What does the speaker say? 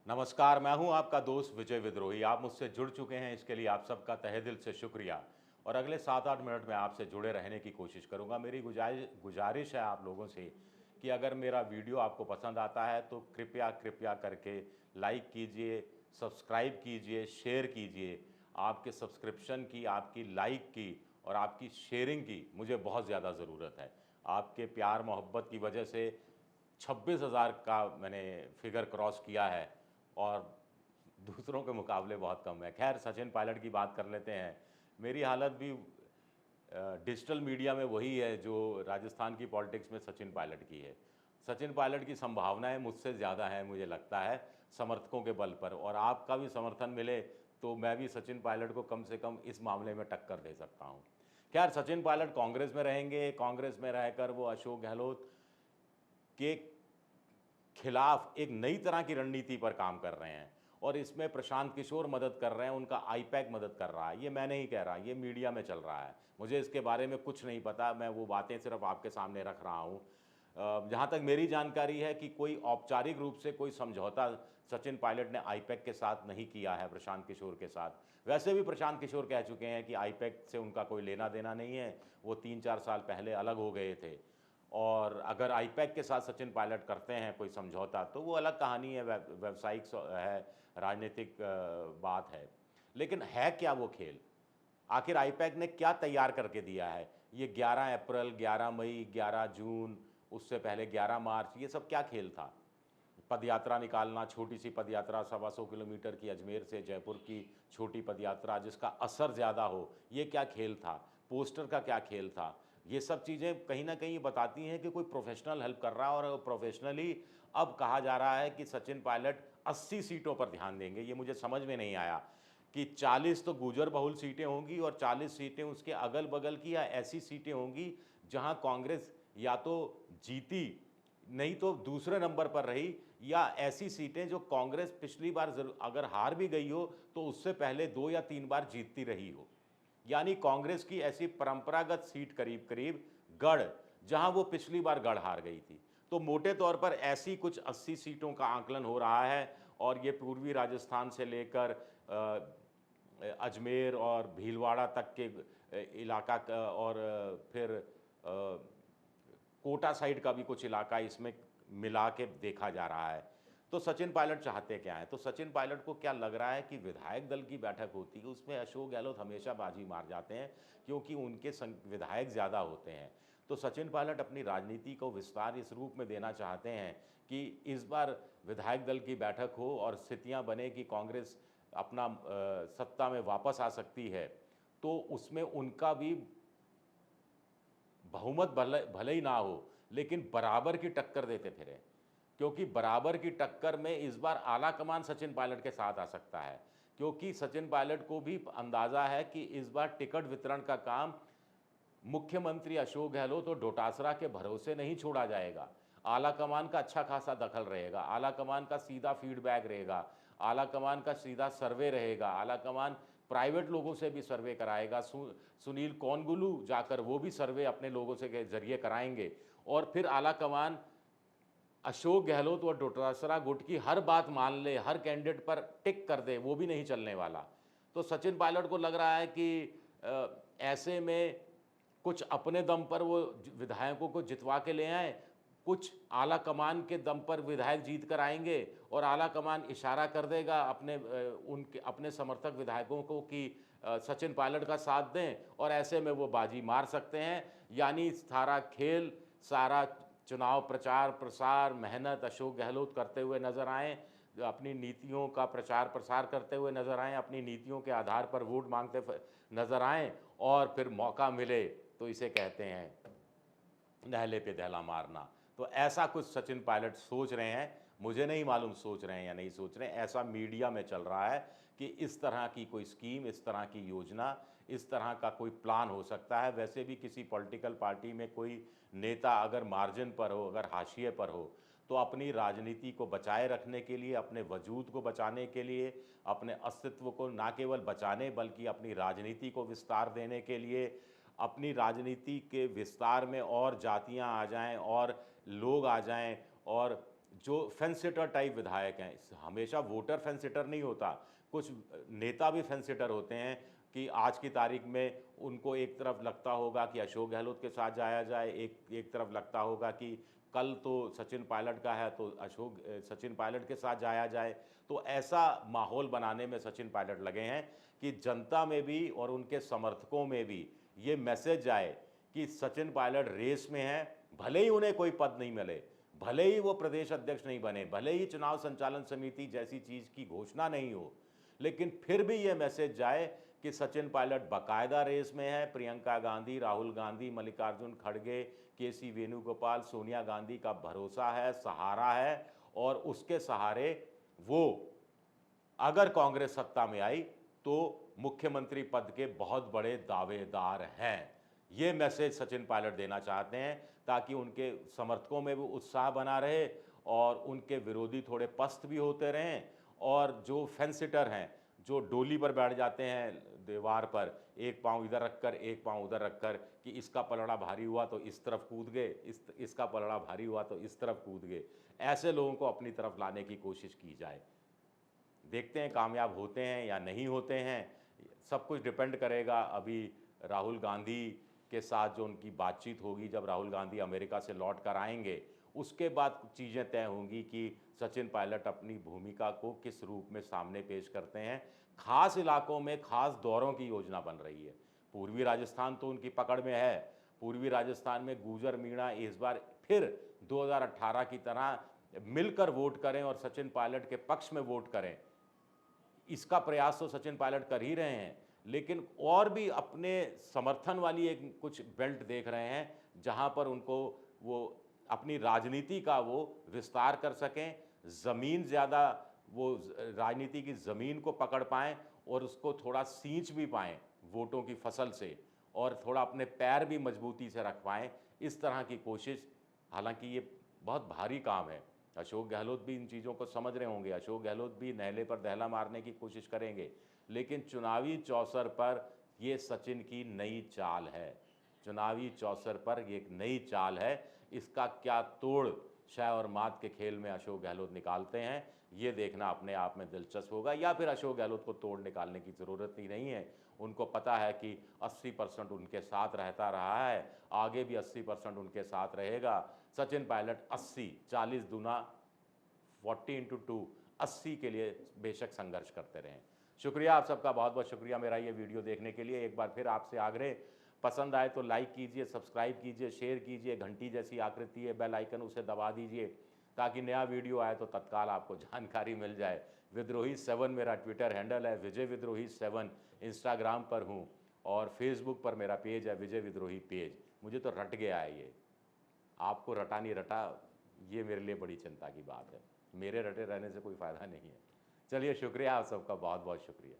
नमस्कार, मैं हूं आपका दोस्त विजय विद्रोही। आप मुझसे जुड़ चुके हैं, इसके लिए आप सबका तहे दिल से शुक्रिया। और अगले 7-8 मिनट में आपसे जुड़े रहने की कोशिश करूंगा। मेरी गुजारिश है आप लोगों से कि अगर मेरा वीडियो आपको पसंद आता है तो कृपया कृपया करके लाइक कीजिए, सब्सक्राइब कीजिए, शेयर कीजिए। आपके सब्सक्रिप्शन की, आपकी लाइक की और आपकी शेयरिंग की मुझे बहुत ज़्यादा ज़रूरत है। आपके प्यार मोहब्बत की वजह से 26,000 का मैंने फिगर क्रॉस किया है और दूसरों के मुकाबले बहुत कम है। खैर, सचिन पायलट की बात कर लेते हैं। मेरी हालत भी डिजिटल मीडिया में वही है जो राजस्थान की पॉलिटिक्स में सचिन पायलट की है। सचिन पायलट की संभावनाएं मुझसे ज़्यादा हैं, मुझे लगता है, समर्थकों के बल पर। और आपका भी समर्थन मिले तो मैं भी सचिन पायलट को कम से कम इस मामले में टक्कर दे सकता हूँ। खैर, सचिन पायलट कांग्रेस में रहेंगे। कांग्रेस में रहकर वो अशोक गहलोत के खिलाफ एक नई तरह की रणनीति पर काम कर रहे हैं और इसमें प्रशांत किशोर मदद कर रहे हैं, उनका आईपैक मदद कर रहा है। ये मैं नहीं कह रहा, ये मीडिया में चल रहा है। मुझे इसके बारे में कुछ नहीं पता, मैं वो बातें सिर्फ आपके सामने रख रहा हूँ। जहाँ तक मेरी जानकारी है कि कोई औपचारिक रूप से कोई समझौता सचिन पायलट ने आईपैक के साथ नहीं किया है, प्रशांत किशोर के साथ। वैसे भी प्रशांत किशोर कह चुके हैं कि आईपैक से उनका कोई लेना देना नहीं है, वो 3-4 साल पहले अलग हो गए थे। और अगर आईपैक के साथ सचिन पायलट करते हैं कोई समझौता तो वो अलग कहानी है, व्यावसायिक है, राजनीतिक बात है। लेकिन है क्या वो खेल? आखिर आईपैक ने क्या तैयार करके दिया है? ये 11 अप्रैल, 11 मई, 11 जून, उससे पहले 11 मार्च, ये सब क्या खेल था? पदयात्रा निकालना, छोटी सी पदयात्रा 125 किलोमीटर की, अजमेर से जयपुर की छोटी पदयात्रा जिसका असर ज़्यादा हो, ये क्या खेल था? पोस्टर का क्या खेल था? ये सब चीज़ें कहीं न कहीं बताती हैं कि कोई प्रोफ़ेशनल हेल्प कर रहा है और प्रोफ़ेशनली अब कहा जा रहा है कि सचिन पायलट 80 सीटों पर ध्यान देंगे। ये मुझे समझ में नहीं आया कि 40 तो गुर्जर बहुल सीटें होंगी और 40 सीटें उसके अगल-बगल की या ऐसी सीटें होंगी जहां कांग्रेस या तो जीती, नहीं तो दूसरे नंबर पर रही, या ऐसी सीटें जो कांग्रेस पिछली बार अगर हार भी गई हो तो उससे पहले 2 या 3 बार जीतती रही हो। यानी कांग्रेस की ऐसी परंपरागत सीट करीब-करीब गढ़, जहां वो पिछली बार गढ़ हार गई थी। तो मोटे तौर पर ऐसी कुछ 80 सीटों का आकलन हो रहा है और ये पूर्वी राजस्थान से लेकर अजमेर और भीलवाड़ा तक के इलाका और फिर कोटा साइड का भी कुछ इलाका इसमें मिला के देखा जा रहा है। तो सचिन पायलट चाहते क्या हैं? तो सचिन पायलट को क्या लग रहा है कि विधायक दल की बैठक होती है, उसमें अशोक गहलोत हमेशा बाजी मार जाते हैं क्योंकि उनके विधायक ज़्यादा होते हैं। तो सचिन पायलट अपनी राजनीति को विस्तार इस रूप में देना चाहते हैं कि इस बार विधायक दल की बैठक हो और स्थितियाँ बने कि कांग्रेस अपना सत्ता में वापस आ सकती है, तो उसमें उनका भी बहुमत भले भले ही ना हो, लेकिन बराबर की टक्कर देते फिरें। क्योंकि बराबर की टक्कर में इस बार आला कमान सचिन पायलट के साथ आ सकता है। क्योंकि सचिन पायलट को भी अंदाज़ा है कि इस बार टिकट वितरण का काम मुख्यमंत्री अशोक गहलोत और डोटासरा के भरोसे नहीं छोड़ा जाएगा। आला कमान का अच्छा खासा दखल रहेगा, आला कमान का सीधा फीडबैक रहेगा, आला कमान का सीधा सर्वे रहेगा, आला कमान प्राइवेट लोगों से भी सर्वे कराएगा। सुनील कौनगुलू जाकर वो भी सर्वे अपने लोगों से के ज़रिए कराएँगे और फिर आला कमान अशोक गहलोत और डोटासरा गुट की हर बात मान ले, हर कैंडिडेट पर टिक कर दे, वो भी नहीं चलने वाला। तो सचिन पायलट को लग रहा है कि ऐसे में कुछ अपने दम पर वो विधायकों को जितवा के ले आएँ, कुछ आला कमान के दम पर विधायक जीत कर आएँगे और आला कमान इशारा कर देगा उनके अपने समर्थक विधायकों को कि सचिन पायलट का साथ दें और ऐसे में वो बाजी मार सकते हैं। यानी सारा खेल, सारा चुनाव प्रचार प्रसार मेहनत अशोक गहलोत करते हुए नज़र आएँ, अपनी नीतियों का प्रचार प्रसार करते हुए नज़र आएँ, अपनी नीतियों के आधार पर वोट मांगते नज़र आएँ और फिर मौका मिले तो इसे कहते हैं नहले पे दहला मारना। तो ऐसा कुछ सचिन पायलट सोच रहे हैं। मुझे नहीं मालूम सोच रहे हैं या नहीं सोच रहे हैं, ऐसा मीडिया में चल रहा है कि इस तरह की कोई स्कीम, इस तरह की योजना, इस तरह का कोई प्लान हो सकता है। वैसे भी किसी पॉलिटिकल पार्टी में कोई नेता अगर मार्जिन पर हो, अगर हाशिए पर हो, तो अपनी राजनीति को बचाए रखने के लिए, अपने वजूद को बचाने के लिए, अपने अस्तित्व को ना केवल बचाने बल्कि अपनी राजनीति को विस्तार देने के लिए, अपनी राजनीति के विस्तार में और जातियां आ जाएं और लोग आ जाएं और जो फेंस सिटर टाइप विधायक हैं, हमेशा वोटर फेंस सिटर नहीं होता, कुछ नेता भी फेंस सिटर होते हैं कि आज की तारीख में उनको एक तरफ लगता होगा कि अशोक गहलोत के साथ जाया जाए, एक तरफ लगता होगा कि कल तो सचिन पायलट का है तो सचिन पायलट के साथ जाया जाए। तो ऐसा माहौल बनाने में सचिन पायलट लगे हैं कि जनता में भी और उनके समर्थकों में भी ये मैसेज जाए कि सचिन पायलट रेस में हैं, भले ही उन्हें कोई पद नहीं मिले, भले ही वो प्रदेश अध्यक्ष नहीं बने, भले ही चुनाव संचालन समिति जैसी चीज़ की घोषणा नहीं हो, लेकिन फिर भी ये मैसेज जाए कि सचिन पायलट बाकायदा रेस में है। प्रियंका गांधी, राहुल गांधी, मल्लिकार्जुन खड़गे, केसी वेणुगोपाल, सोनिया गांधी का भरोसा है, सहारा है और उसके सहारे वो अगर कांग्रेस सत्ता में आई तो मुख्यमंत्री पद के बहुत बड़े दावेदार हैं। ये मैसेज सचिन पायलट देना चाहते हैं ताकि उनके समर्थकों में भी उत्साह बना रहे और उनके विरोधी थोड़े पस्त भी होते रहें और जो फेंस सिटर हैं, जो डोली पर बैठ जाते हैं दीवार पर, एक पाँव इधर रखकर एक पाँव उधर रखकर कि इसका पलड़ा भारी हुआ तो इस तरफ कूद गए, इसका पलड़ा भारी हुआ तो इस तरफ कूद गए, ऐसे लोगों को अपनी तरफ लाने की कोशिश की जाए। देखते हैं कामयाब होते हैं या नहीं होते हैं, सब कुछ डिपेंड करेगा अभी राहुल गांधी के साथ जो उनकी बातचीत होगी, जब राहुल गांधी अमेरिका से लौट कर आएंगे उसके बाद चीज़ें तय होंगी कि सचिन पायलट अपनी भूमिका को किस रूप में सामने पेश करते हैं। खास इलाकों में खास दौरों की योजना बन रही है। पूर्वी राजस्थान तो उनकी पकड़ में है, पूर्वी राजस्थान में गुर्जर मीणा इस बार फिर 2018 की तरह मिलकर वोट करें और सचिन पायलट के पक्ष में वोट करें, इसका प्रयास तो सचिन पायलट कर ही रहे हैं, लेकिन और भी अपने समर्थन वाली एक कुछ बेल्ट देख रहे हैं जहां पर उनको वो अपनी राजनीति का वो विस्तार कर सकें, ज़मीन ज़्यादा वो राजनीति की ज़मीन को पकड़ पाएँ और उसको थोड़ा सींच भी पाएँ वोटों की फसल से और थोड़ा अपने पैर भी मजबूती से रख पाएँ, इस तरह की कोशिश। हालांकि ये बहुत भारी काम है। अशोक गहलोत भी इन चीज़ों को समझ रहे होंगे, अशोक गहलोत भी नहले पर दहला मारने की कोशिश करेंगे, लेकिन चुनावी चौसर पर ये सचिन की नई चाल है। चुनावी चौसर पर ये एक नई चाल है। इसका क्या तोड़ शय और मात के खेल में अशोक गहलोत निकालते हैं, ये देखना अपने आप में दिलचस्प होगा। या फिर अशोक गहलोत को तोड़ निकालने की ज़रूरत ही नहीं है। उनको पता है कि 80% उनके साथ रहता रहा है, आगे भी 80% उनके साथ रहेगा। सचिन पायलट 80, 40 दूना 40 इंटू 2, 80 के लिए बेशक संघर्ष करते रहें। शुक्रिया आप सबका, बहुत बहुत शुक्रिया मेरा ये वीडियो देखने के लिए। एक बार फिर आपसे आग्रह, पसंद आए तो लाइक कीजिए, सब्सक्राइब कीजिए, शेयर कीजिए, घंटी जैसी आकृति है बेल आइकन उसे दबा दीजिए ताकि नया वीडियो आए तो तत्काल आपको जानकारी मिल जाए। विद्रोही 7 मेरा ट्विटर हैंडल है, विजय विद्रोही 7 इंस्टाग्राम पर हूँ और फेसबुक पर मेरा पेज है विजय विद्रोही पेज। मुझे तो रट गया है ये, आपको रटा नहीं रटा ये मेरे लिए बड़ी चिंता की बात है। मेरे रटे रहने से कोई फ़ायदा नहीं है। चलिए शुक्रिया आप सबका, बहुत बहुत शुक्रिया।